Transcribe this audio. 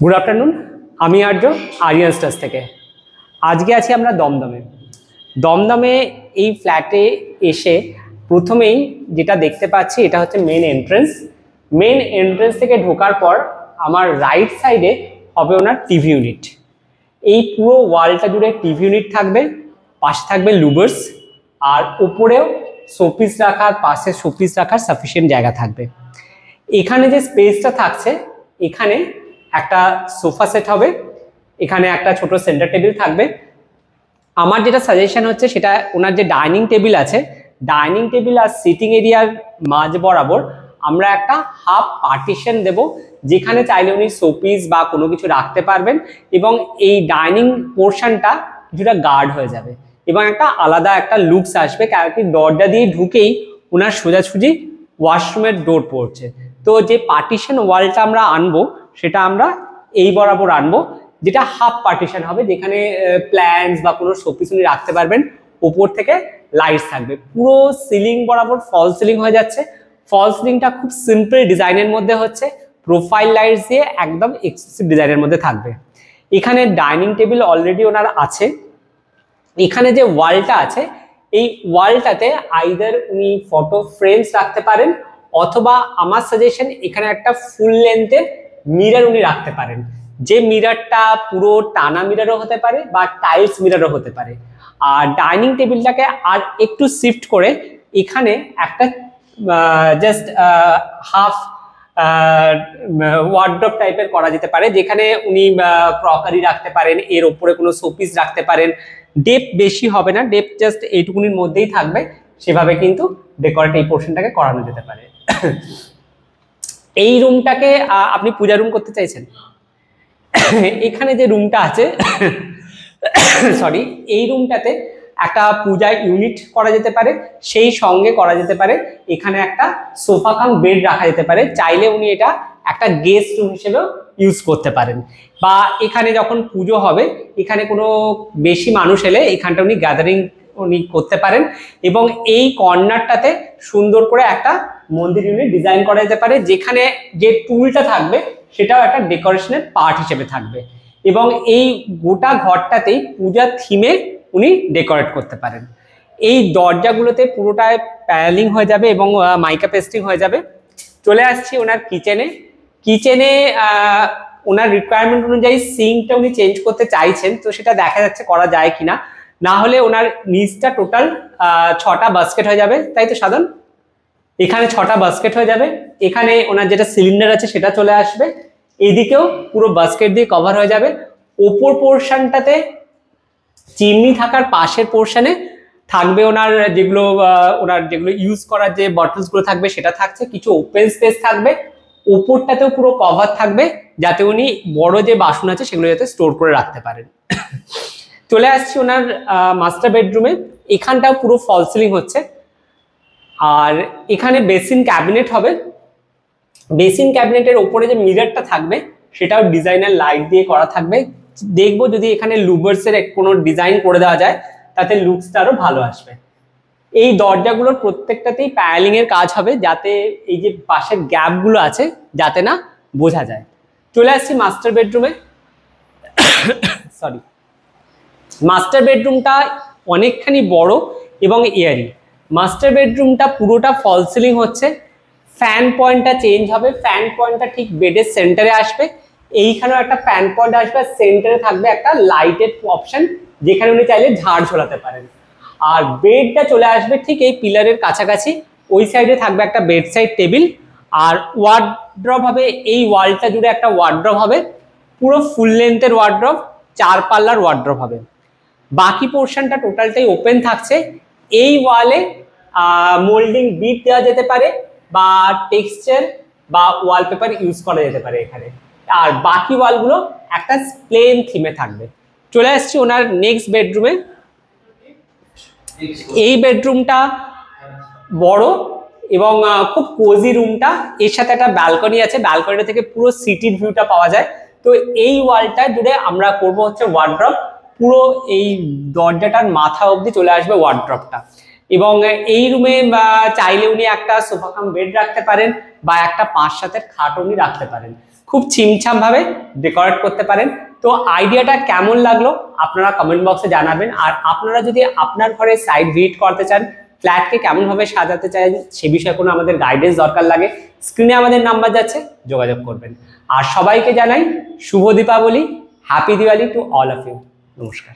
Good afternoon, আমি আর্য Aryan stars থেকে। আজকে আছি আমরা দমদমে। দমদমে এই ফ্ল্যাটে এসে প্রথমেই যেটা দেখতে পাচ্ছি এটা হচ্ছে মেন এন্ট্রেন্স। মেন এন্ট্রেন্স থেকে ঢোকার পর আমার রাইট সাইডে হবে ওনার টিভি ইউনিট। এই পুরো ওয়ালটা জুড়ে টিভি ইউনিট থাকবে, পাশে থাকবে লুভার্স, আর উপরেও শোপিস রাখার, পাশে শোপিস রাখার সাফিসিয়েন্ট জায়গা থাকবে। এখানে যে স্পেসটা থাকছে, এখানে একটা সোফা সেট হবে, এখানে একটা ছোট সেন্টার টেবিল থাকবে। আমার যেটা সাজেশন হচ্ছে সেটা ওনার যে ডাইনিং টেবিল আছে, ডাইনিং টেবিল আর সিটিং এরিয়ার মাঝ বরাবর আমরা একটা হাফ পার্টিশন দেব, যেখানে চাইলে উনি শোপিস বা কোনো কিছু রাখতে পারবেন এবং এই ডাইনিং পোর্শনটা কিছুটা গার্ড হয়ে যাবে এবং একটা আলাদা একটা লুকস আসবে, কারণ কি দরজা দিয়ে ঢুকেই ওনার সোজাসুজি ওয়াশরুমের ডোর পড়ছে। তো যে পার্টিশন ওয়ালটা আমরা আনবো সেটা আমরা এই বরাবর আনবো, যেটা হাফ পার্টিশন হবে, যেখানে প্ল্যান্টস বা কোনো শোপিস উনি রাখতে পারবেন। উপর থেকে লাইটস থাকবে, পুরো সিলিং বরাবর ফল সিলিং হয়ে যাচ্ছে। ফল সিলিংটা খুব সিম্পল ডিজাইনের মধ্যে হচ্ছে, প্রোফাইল লাইটস দিয়ে একদম এক্সক্লুসিভ ডিজাইনের মধ্যে থাকবে। এখানে ডাইনিং টেবিল অলরেডি ওনার আছে। এখানে যে ওয়ালটা আছে, এই ওয়ালটাতে আইদার উনি ফটো ফ্রেমস রাখতে পারেন, অথবা আমার সাজেশন এখানে একটা ফুল লেন্থের মিরর উনি রাখতে পারেন, যে মিররটা পুরো টানা মিররও হতে পারে বা টাইলস মিররও হতে পারে। আর ডাইনিং টেবিলটাকে আর একটু শিফট করে এখানে একটা জাস্ট হাফ ওয়ার্ড্রপ টাইপের করা যেতে পারে, যেখানে উনি ক্রকারি রাখতে পারেন, এর উপরে কোনো শোপিস রাখতে পারেন। ডেপথ বেশি হবে না, ডেপথ জাস্ট এইটুকুনির মধ্যেই থাকবে, সেভাবে কিন্তু ডেকোরেট এই পোর্শনটাকে করানো যেতে পারে। এই রুমটাকে আপনি পূজা রুম করতে চাইছেন, এখানে যে রুমটা আছে সরি, এই রুমটাতে একটা পূজা ইউনিট করা যেতে পারে, সেই সঙ্গে করা যেতে পারে এখানে একটা সোফা কাম বেড রাখা যেতে পারে। চাইলে উনি এটা একটা গেস্ট রুম হিসেবেও ইউজ করতে পারেন, বা এখানে যখন পুজো হবে, এখানে কোনো বেশি মানুষ এলে এখানটা উনি গ্যাদারিং উনি করতে পারেন। এবং এই কর্নারটাতে সুন্দর করে একটা মন্দির ইউনিট ডিজাইন করা যেতে পারে, যেখানে যে টুলটা থাকবে সেটাও একটা ডেকোরেশনের পার্ট হিসেবে থাকবে। এবং এই গোটা ঘরটাতেই পূজার থিমে উনি ডেকোরেট করতে পারেন। এই দরজাগুলোতে পুরোটায় প্যানেলিং হয়ে যাবে এবং মাইকা পেস্টিং হয়ে যাবে। চলে আসছি ওনার কিচেনে। কিচেনে ওনার রিকোয়ারমেন্ট অনুযায়ী সিঙ্কটা উনি চেঞ্জ করতে চাইছেন, তো সেটা দেখা যাচ্ছে করা যায় কিনা। না হলে ওনার নিচটা টোটাল 6টা বাস্কেট হয়ে যাবে, তাই তো সাধন? এখানে 6টা বাস্কেট হয়ে যাবে। এখানে ওনার যেটা সিলিন্ডার আছে সেটা চলে আসবে, এদিকেও পুরো বাস্কেট দিয়ে কভার হয়ে যাবে। ওপর পোর্শনটাতে চিমনি থাকার পাশের পোর্শনে থাকবে ওনার যেগুলো ইউজ করার যে বটলসগুলো থাকবে সেটা থাকছে, কিছু ওপেন স্পেস থাকবে। ওপরটাতেও পুরো কভার থাকবে, যাতে উনি বড় যে বাসন আছে সেগুলো যাতে স্টোর করে রাখতে পারেন। চলে আসছি ওনার মাস্টার বেডরুমে। এখানটাও পুরো ফল সিলিং হচ্ছে, আর এখানে বেসিন ক্যাবিনেট হবে। বেসিন ক্যাবিনেটের ওপরে যে মিররটা থাকবে সেটাও ডিজাইনার লাইট দিয়ে করা থাকবে। দেখবো যদি এখানে লুভার্সের কোনো ডিজাইন করে দেওয়া যায়, তাতে লুকসটা আরো ভালো আসবে। এই দরজাগুলোর প্রত্যেকটাতেই প্যানেলিং এর কাজ হবে, যাতে এই যে পাশের গ্যাপগুলো আছে যাতে না বোঝা যায়। চলে আসছি মাস্টার বেডরুমে। সরি, মাস্টার বেডরুমটা অনেকখানি বড় এবং এয়ারি। মাস্টার বেডরুমটা পুরোটা ফল সিলিং হচ্ছে। ফ্যান পয়েন্টটা চেঞ্জ হবে, ফ্যান পয়েন্টটা ঠিক বেডের সেন্টারে আসবে। এইখানেও একটা ফ্যান পয়েন্ট আসবে, সেন্টারে থাকবে একটা লাইটের অপশন, যেখানে উনি চাইলে ঝাড় ঝোলাতে পারেন। আর বেডটা চলে আসবে ঠিক এই পিলারের কাছাকাছি। ওই সাইডে থাকবে একটা বেড সাইড টেবিল, আর ওয়ার্ড্রপ হবে এই ওয়ালটা জুড়ে একটা ওয়ার্ড্রপ হবে, পুরো ফুল লেন্থের ওয়ার্ড্রপ, 4 পাল্লার ওয়ার্ড্রপ হবে। বাকি পোর্শনটা টোটালটাই ওপেন থাকছে। এই ওয়ালে মোল্ডিং বিট দেওয়া যেতে পারে, বা টেক্সচার বা ওয়ালপেপার ইউজ করা যেতে পারে এখানে। আর বাকি ওয়ালগুলো একটা প্লেন থিমে থাকবে। চলে আসছি ওনার নেক্সট বেডরুমে। এই বেডরুমটা বড় এবং খুব কোজি রুমটা। এর সাথে একটা ব্যালকনি আছে, ব্যালকনিটা থেকে পুরো সিটির ভিউটা পাওয়া যায়। তো এই ওয়ালটা জুড়ে আমরা করব হচ্ছে ওয়ার্ড্রপ, পুরো এই দরজাটার মাথা অবধি চলে আসবে ওয়ার্ড্রপটা। এবং এই রুমে চাইলে উনি একটা সোফা কাম বেড রাখতে পারেন, বা একটা 5 7-এর খাট উনি রাখতে পারেন। খুব ছিমছামভাবে ডেকোরেট করতে পারেন। তো আইডিয়াটা কেমন লাগলো আপনারা কমেন্ট বক্সে জানাবেন। আর আপনারা যদি আপনার ঘরে সাইট ভিজিট করতে চান, ফ্ল্যাটকে কেমনভাবে সাজাতে চান সে বিষয়ে কোনো আমাদের গাইডেন্স দরকার লাগে, স্ক্রিনে আমাদের নাম্বার যাচ্ছে, যোগাযোগ করবেন। আর সবাইকে জানাই শুভ দীপাবলি, happy Diwali to all of you. নমস্কার।